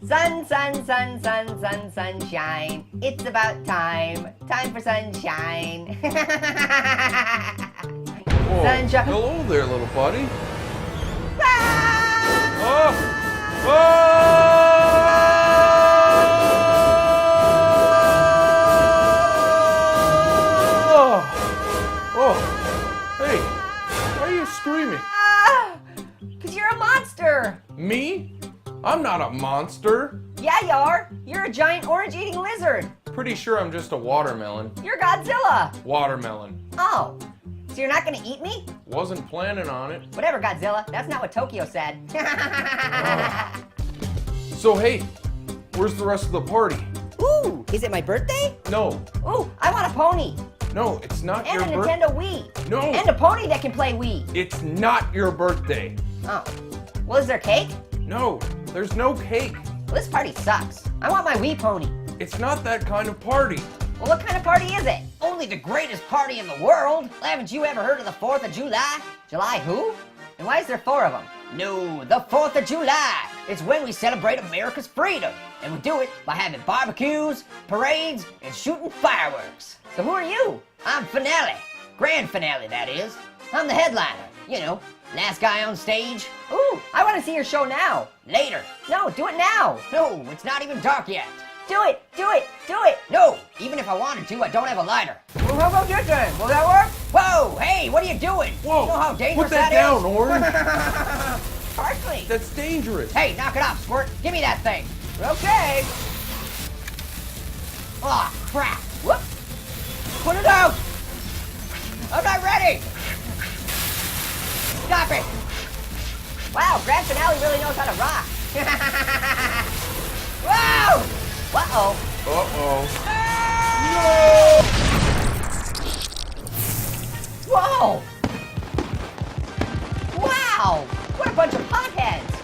Sun, sun, sun, sun, sun, sunshine. It's about time. Time for sunshine. Whoa. Sunshine. Hello there, little buddy. Ah! Oh! Oh! Oh! Hey, why are you screaming? Ah! 'Cause you're a monster. Me? I'm not a monster. Yeah, you are. You're a giant orange-eating lizard. Pretty sure I'm just a watermelon. You're Godzilla. Watermelon. Oh, so you're not gonna eat me? Wasn't planning on it. Whatever, Godzilla. That's not what Tokyo said. So hey, where's the rest of the party? Ooh, is it my birthday? No, Ooh, I want a pony. no, it's not And your a birthday. Nintendo Wii. No. And a pony that can play Wii. It's not your birthday. Oh. Well, is there cake? No, there's no cake. Well, this party sucks. I want my Wii pony. It's not that kind of party. Well, what kind of party is it? Only the greatest party in the world. Haven't you ever heard of the 4th of July? July who? And why is there 4 of them? No, the 4th of July. It's when we celebrate America's freedom. And we do it by having barbecues, parades, and shooting fireworks. So who are you? I'm Finale. Grand Finale, that is. I'm the headliner. You know, last guy on stage. Ooh, I want to see your show now. Later. No, do it now. No, it's not even dark yet. Do it, do it, do it. No, even if I wanted to, I don't have a lighter. Well, how about your turn? Will that work? Whoa, hey, what are you doing? Whoa, You know how dangerous put that down, is? Orange. Parsley. That's dangerous. Hey, knock it off, Squirt. Give me that thing. Okay. Aw, crap. Whoop. Put it out. I'm not ready. Stop it. Wow, Grand Finale really knows how to rock. Whoa. Uh-oh. Uh-oh. Whoa. Wow. What a bunch of potheads.